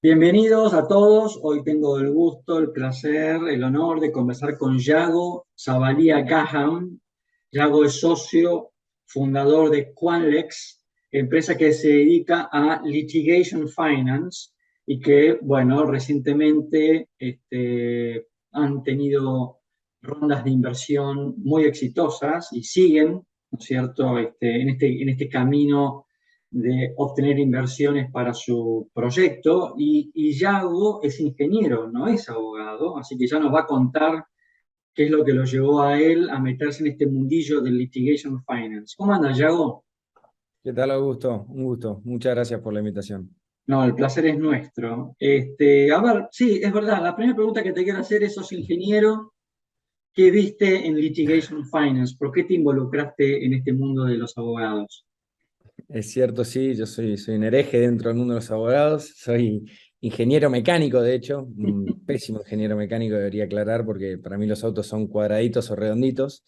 Bienvenidos a todos. Hoy tengo el gusto, el placer, el honor de conversar con Yago Zavalía Gaham. Yago es socio fundador de Quanlex, empresa que se dedica a litigation finance y que, bueno, recientemente han tenido rondas de inversión muy exitosas y siguen, ¿no es cierto?, en este camino de obtener inversiones para su proyecto y Yago es ingeniero, no es abogado, así que ya nos va a contar qué es lo que lo llevó a él a meterse en este mundillo del litigation finance. ¿Cómo anda, Yago? ¿Qué tal, Augusto? Un gusto. Muchas gracias por la invitación. No, el placer es nuestro. A ver, sí, es verdad, la primera pregunta que te quiero hacer es, sos ingeniero, ¿qué viste en litigation finance? ¿Por qué te involucraste en este mundo de los abogados? Es cierto, sí, yo soy un hereje dentro del mundo de los abogados. Soy ingeniero mecánico, de hecho, un pésimo ingeniero mecánico, debería aclarar, porque para mí los autos son cuadraditos o redonditos.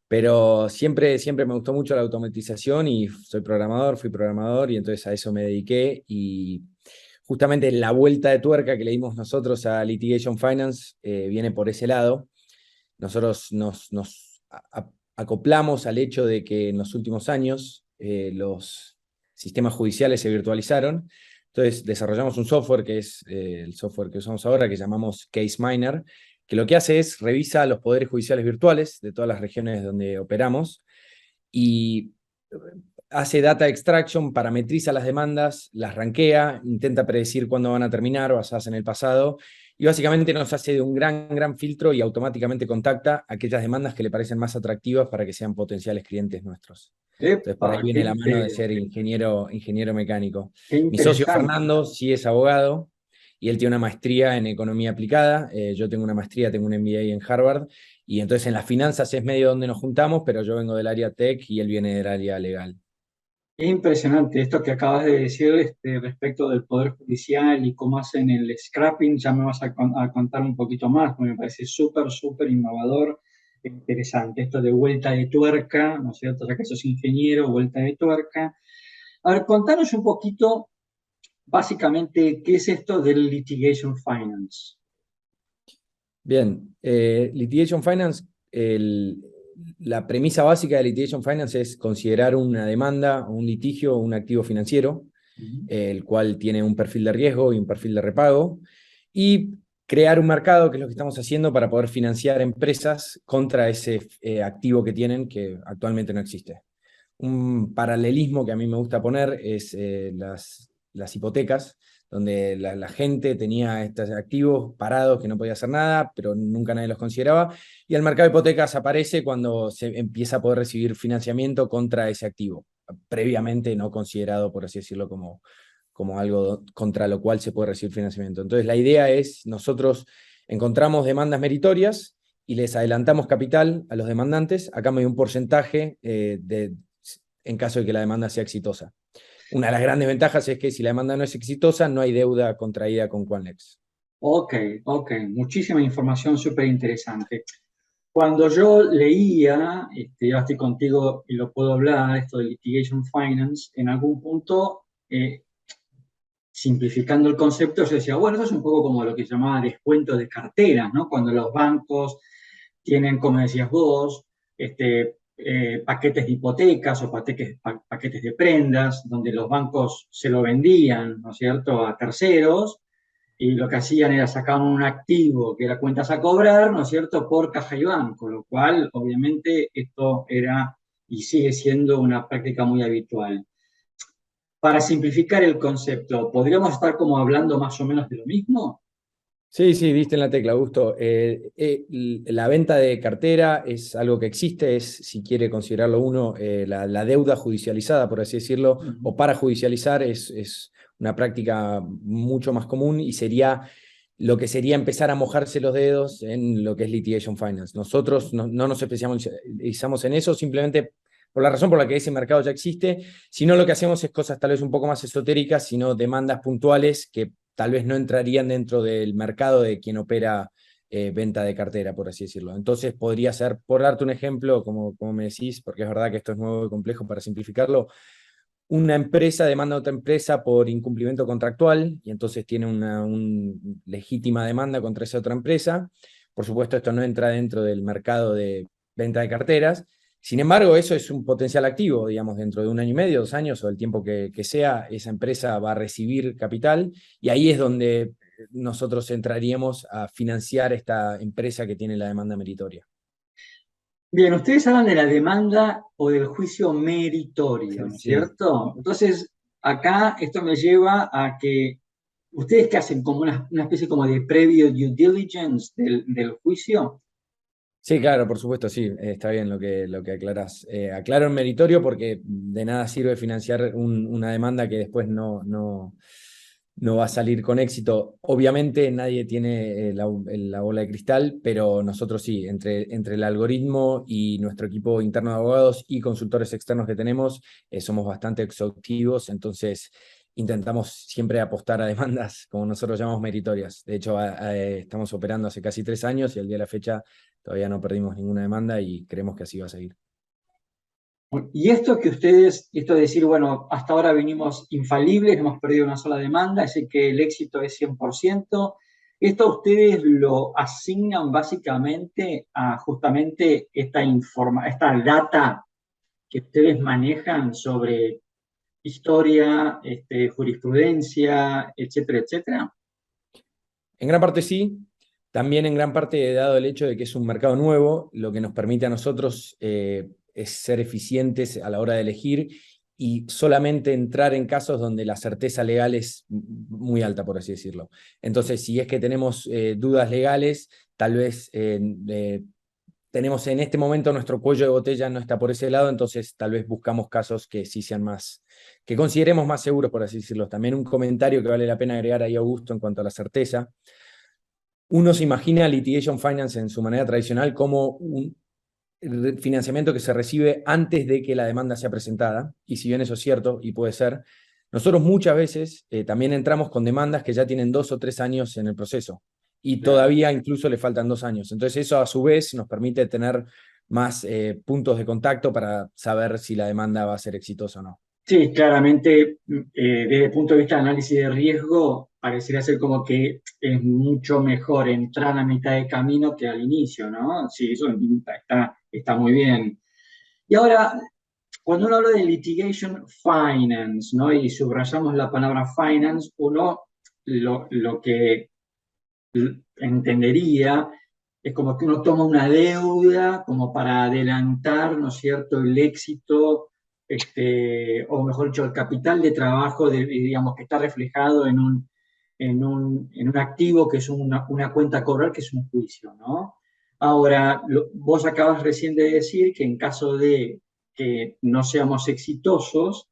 Pero siempre me gustó mucho la automatización y soy programador, fui programador y entonces a eso me dediqué. Y justamente la vuelta de tuerca que le dimos nosotros a Litigation Finance viene por ese lado. Nosotros nos acoplamos al hecho de que en los últimos años los sistemas judiciales se virtualizaron. Entonces desarrollamos un software que es el software que usamos ahora, que llamamos Case Miner, que lo que hace es revisa los poderes judiciales virtuales de todas las regiones donde operamos y hace data extraction, parametriza las demandas, las rankea, intenta predecir cuándo van a terminar basadas en el pasado y básicamente nos hace de un gran filtro y automáticamente contacta aquellas demandas que le parecen más atractivas para que sean potenciales clientes nuestros. Entonces, por ahí ¡Epa! viene la mano de ser ingeniero mecánico. Qué Mi socio interesante! Fernando sí es abogado y él tiene una maestría en economía aplicada. Yo tengo una maestría, tengo un MBA en Harvard. Y entonces en las finanzas es medio donde nos juntamos, pero yo vengo del área tech y él viene del área legal. Es impresionante esto que acabas de decir respecto del Poder Judicial y cómo hacen el scrapping. Ya me vas a contar un poquito más, porque me parece súper innovador, e interesante. Esto de vuelta de tuerca, ¿no es cierto? Ya que sos ingeniero, vuelta de tuerca. A ver, contanos un poquito, básicamente, qué es esto del litigation finance. Bien, Litigation Finance, la premisa básica de Litigation Finance es considerar una demanda, un litigio, un activo financiero, Ujú. el cual tiene un perfil de riesgo y un perfil de repago, y crear un mercado, que es lo que estamos haciendo, para poder financiar empresas contra ese activo que tienen, que actualmente no existe. Un paralelismo que a mí me gusta poner es las hipotecas, donde la gente tenía estos activos parados que no podía hacer nada, pero nunca nadie los consideraba, y el mercado de hipotecas aparece cuando se empieza a poder recibir financiamiento contra ese activo, previamente no considerado, por así decirlo, como algo contra lo cual se puede recibir financiamiento. Entonces la idea es, nosotros encontramos demandas meritorias y les adelantamos capital a los demandantes a cambio de un porcentaje en caso de que la demanda sea exitosa. Una de las grandes ventajas es que si la demanda no es exitosa, no hay deuda contraída con Quanlex. Ok, ok, muchísima información súper interesante. Cuando yo leía, ya estoy contigo y lo puedo hablar, esto de litigation finance, en algún punto, simplificando el concepto, yo decía, bueno, eso es un poco como lo que se llamaba descuento de carteras, ¿no? Cuando los bancos tienen, como decías vos, paquetes de hipotecas o paquetes de prendas, donde los bancos se lo vendían, ¿no es cierto?, a terceros, y lo que hacían era sacar un activo que era cuentas a cobrar, ¿no es cierto?, por caja y banco, lo cual obviamente esto era y sigue siendo una práctica muy habitual. Para simplificar el concepto, ¿podríamos estar como hablando más o menos de lo mismo? Sí, sí, diste en la tecla, Augusto. La venta de cartera es algo que existe, es, si quiere considerarlo uno, la deuda judicializada, por así decirlo, Ujú. o para judicializar es una práctica mucho más común y sería lo que sería empezar a mojarse los dedos en lo que es litigation finance. Nosotros no nos especializamos en eso, simplemente por la razón por la que ese mercado ya existe, sino lo que hacemos es cosas tal vez un poco más esotéricas, sino demandas puntuales que tal vez no entrarían dentro del mercado de quien opera venta de cartera, por así decirlo. Entonces podría ser, por darte un ejemplo, como me decís, porque es verdad que esto es nuevo y complejo para simplificarlo, una empresa demanda a otra empresa por incumplimiento contractual y entonces tiene una legítima demanda contra esa otra empresa. Por supuesto, esto no entra dentro del mercado de venta de carteras. Sin embargo, eso es un potencial activo, digamos, dentro de 1 año y medio, 2 años o el tiempo que sea, esa empresa va a recibir capital y ahí es donde nosotros entraríamos a financiar esta empresa que tiene la demanda meritoria. Bien, ustedes hablan de la demanda o del juicio meritorio, ¿no es Sí. cierto? Entonces, acá esto me lleva a que ustedes que hacen como una especie como de previo due diligence del juicio. Sí, claro, por supuesto, sí, está bien lo que aclarás. Aclaro en meritorio porque de nada sirve financiar una demanda que después no va a salir con éxito. Obviamente nadie tiene la bola de cristal, pero nosotros sí, entre el algoritmo y nuestro equipo interno de abogados y consultores externos que tenemos, somos bastante exhaustivos, entonces intentamos siempre apostar a demandas, como nosotros llamamos meritorias. De hecho, estamos operando hace casi 3 años y al día de la fecha todavía no perdimos ninguna demanda y creemos que así va a seguir. Y esto que ustedes, esto de decir, bueno, hasta ahora venimos infalibles, no hemos perdido una sola demanda, así que el éxito es 100%. Esto ustedes lo asignan básicamente a justamente esta data que ustedes manejan sobre historia, jurisprudencia, etcétera, etcétera. En gran parte sí, también en gran parte dado el hecho de que es un mercado nuevo, lo que nos permite a nosotros es ser eficientes a la hora de elegir y solamente entrar en casos donde la certeza legal es muy alta, por así decirlo. Entonces, si es que tenemos dudas legales, tal vez tenemos en este momento nuestro cuello de botella no está por ese lado, entonces tal vez buscamos casos que sí sean más, que consideremos más seguros, por así decirlo. También un comentario que vale la pena agregar ahí, Augusto, en cuanto a la certeza. Uno se imagina litigation finance en su manera tradicional como un financiamiento que se recibe antes de que la demanda sea presentada, y si bien eso es cierto y puede ser, nosotros muchas veces también entramos con demandas que ya tienen 2 o 3 años en el proceso y Claro. todavía incluso le faltan 2 años. Entonces eso a su vez nos permite tener más puntos de contacto para saber si la demanda va a ser exitosa o no. Sí, claramente, desde el punto de vista de análisis de riesgo, parecería ser como que es mucho mejor entrar a mitad de camino que al inicio, ¿no? Sí, eso está muy bien. Y ahora, cuando uno habla de litigation finance, ¿no? Y subrayamos la palabra finance, uno lo que entendería es como que uno toma una deuda como para adelantar, ¿no es cierto?, el éxito, o mejor dicho, el capital de trabajo, digamos, que está reflejado en un activo que es una cuenta a cobrar, que es un juicio, ¿no? Ahora, vos acabas recién de decir que en caso de que no seamos exitosos,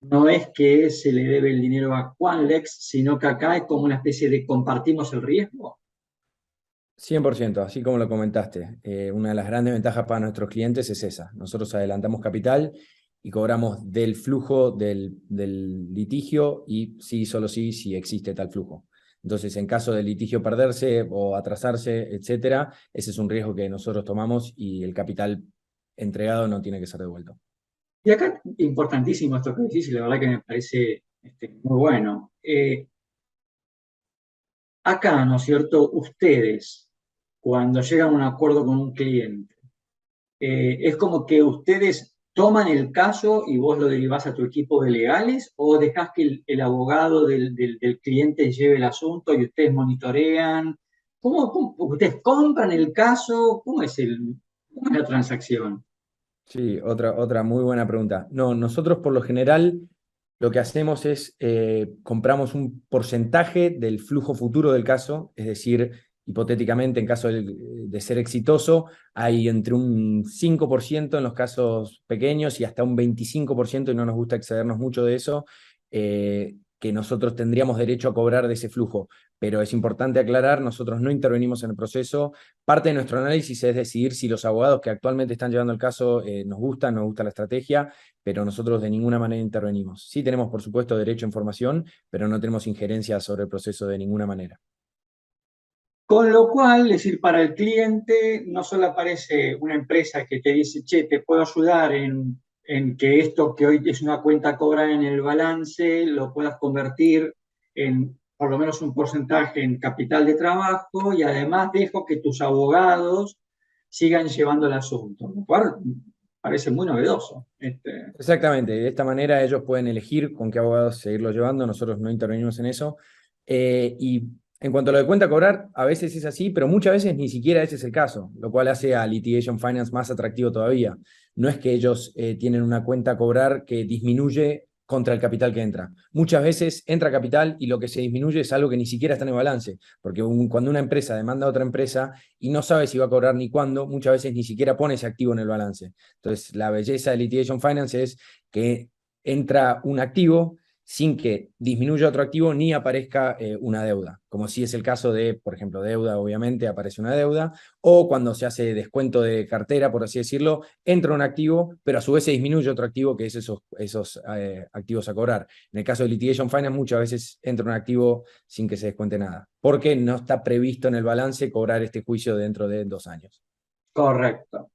no es que se le debe el dinero a Quanlex, sino que acá es como una especie de compartimos el riesgo. 100%, así como lo comentaste. Una de las grandes ventajas para nuestros clientes es esa. Nosotros adelantamos capital y cobramos del flujo del litigio y sí, solo sí, si existe tal flujo. Entonces, en caso del litigio perderse o atrasarse, etcétera, ese es un riesgo que nosotros tomamos y el capital entregado no tiene que ser devuelto. Y acá, importantísimo esto que decís, y la verdad que me parece muy bueno. Acá, ¿no es cierto? Ustedes, cuando llegan a un acuerdo con un cliente, ¿es como que ustedes toman el caso y vos lo derivás a tu equipo de legales o dejás que el abogado del cliente lleve el asunto y ustedes monitorean? ¿Ustedes compran el caso? ¿Cómo es la transacción? Sí, otra muy buena pregunta. No, nosotros por lo general lo que hacemos es compramos un porcentaje del flujo futuro del caso, es decir, hipotéticamente en caso de ser exitoso, hay entre un 5% en los casos pequeños y hasta un 25%, y no nos gusta excedernos mucho de eso, que nosotros tendríamos derecho a cobrar de ese flujo. Pero es importante aclarar, nosotros no intervenimos en el proceso. Parte de nuestro análisis es decidir si los abogados que actualmente están llevando el caso nos gusta la estrategia, pero nosotros de ninguna manera intervenimos. Sí tenemos, por supuesto, derecho a información, pero no tenemos injerencia sobre el proceso de ninguna manera. Con lo cual, es decir, para el cliente no solo aparece una empresa que te dice, che, te puedo ayudar en que esto que hoy es una cuenta cobrada en el balance, lo puedas convertir en por lo menos un porcentaje en capital de trabajo y además dejo que tus abogados sigan llevando el asunto, lo cual parece muy novedoso. Exactamente, de esta manera ellos pueden elegir con qué abogados seguirlo llevando, nosotros no intervenimos en eso. Y en cuanto a lo de cuenta a cobrar, a veces es así, pero muchas veces ni siquiera ese es el caso, lo cual hace a Litigation Finance más atractivo todavía. No es que ellos tienen una cuenta a cobrar que disminuye contra el capital que entra. Muchas veces entra capital y lo que se disminuye es algo que ni siquiera está en el balance, porque cuando una empresa demanda a otra empresa y no sabe si va a cobrar ni cuándo, muchas veces ni siquiera pone ese activo en el balance. Entonces, la belleza de Litigation Finance es que entra un activo sin que disminuya otro activo ni aparezca una deuda, como si es el caso de, por ejemplo, deuda, obviamente aparece una deuda, o cuando se hace descuento de cartera, por así decirlo, entra un activo, pero a su vez se disminuye otro activo que es esos activos a cobrar. En el caso de Litigation Finance muchas veces entra un activo sin que se descuente nada, porque no está previsto en el balance cobrar este juicio dentro de 2 años. Correcto.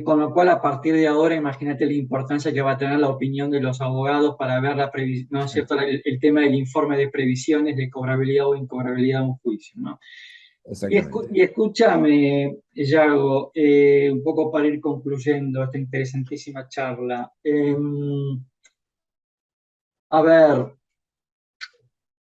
Con lo cual, a partir de ahora, imagínate la importancia que va a tener la opinión de los abogados para ver la previsión, ¿no es cierto? El tema del informe de previsiones de cobrabilidad o incobrabilidad de un juicio, ¿no? Exactamente. Y escúchame, Yago, un poco para ir concluyendo esta interesantísima charla. A ver,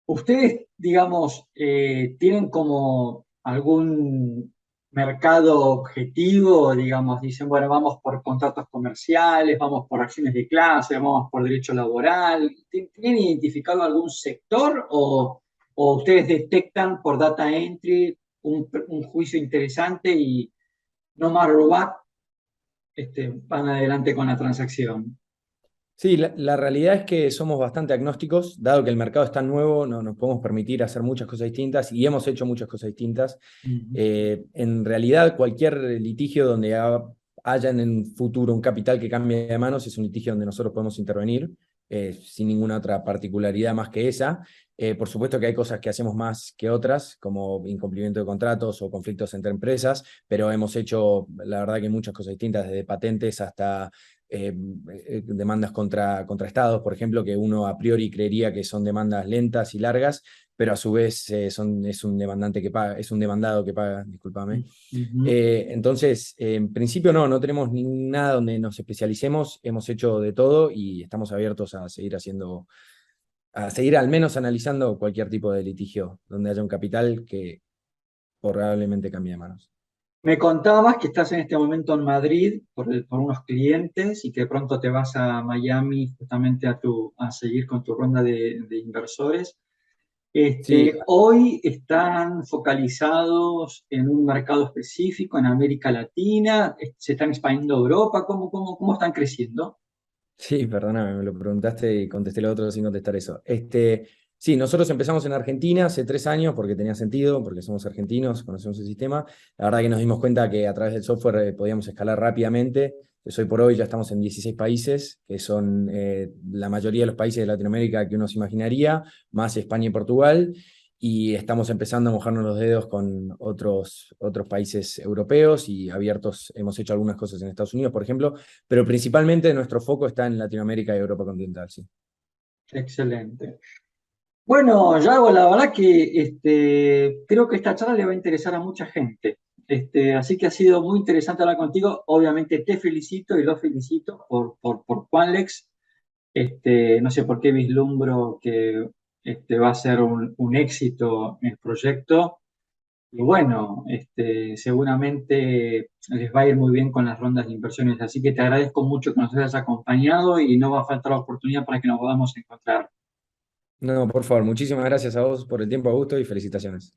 ustedes, digamos, tienen como algún mercado objetivo, digamos, dicen, bueno, vamos por contratos comerciales, vamos por acciones de clase, vamos por derecho laboral. ¿Tienen identificado algún sector o ustedes detectan por data entry un juicio interesante y no matter what, van adelante con la transacción? Sí, la realidad es que somos bastante agnósticos, dado que el mercado es tan nuevo, no nos podemos permitir hacer muchas cosas distintas y hemos hecho muchas cosas distintas. Ujú. En realidad, cualquier litigio donde haya en el futuro un capital que cambie de manos es un litigio donde nosotros podemos intervenir, sin ninguna otra particularidad más que esa. Por supuesto que hay cosas que hacemos más que otras, como incumplimiento de contratos o conflictos entre empresas, pero hemos hecho, la verdad, que muchas cosas distintas, desde patentes hasta demandas contra estados, por ejemplo, que uno a priori creería que son demandas lentas y largas, pero a su vez es un demandante que paga, es un demandado que paga, discúlpame. Ujú. Entonces, en principio no tenemos nada donde nos especialicemos, hemos hecho de todo y estamos abiertos a seguir haciendo, a seguir al menos analizando cualquier tipo de litigio donde haya un capital que probablemente cambie de manos. Me contabas que estás en este momento en Madrid por unos clientes y que pronto te vas a Miami justamente a seguir con tu ronda de inversores. Sí, Hoy están focalizados en un mercado específico, en América Latina, se están expandiendo a Europa, ¿cómo están creciendo? sí, perdóname, me lo preguntaste y contesté lo otro sin contestar eso. Sí, nosotros empezamos en Argentina hace 3 años porque tenía sentido, porque somos argentinos, conocemos el sistema. La verdad que nos dimos cuenta que a través del software podíamos escalar rápidamente. Pues hoy por hoy ya estamos en 16 países, que son la mayoría de los países de Latinoamérica que uno se imaginaría, más España y Portugal. Y estamos empezando a mojarnos los dedos con otros países europeos y abiertos. Hemos hecho algunas cosas en Estados Unidos, por ejemplo, pero principalmente nuestro foco está en Latinoamérica y Europa continental, sí. Excelente. Bueno, Yago, la verdad que creo que esta charla le va a interesar a mucha gente. Así que ha sido muy interesante hablar contigo. Obviamente te felicito y los felicito por Quanlex. No sé por qué vislumbro que va a ser un éxito el proyecto. Y bueno, seguramente les va a ir muy bien con las rondas de inversiones. Así que te agradezco mucho que nos hayas acompañado y no va a faltar la oportunidad para que nos podamos encontrar. No, por favor, muchísimas gracias a vos por el tiempo, Augusto, y felicitaciones.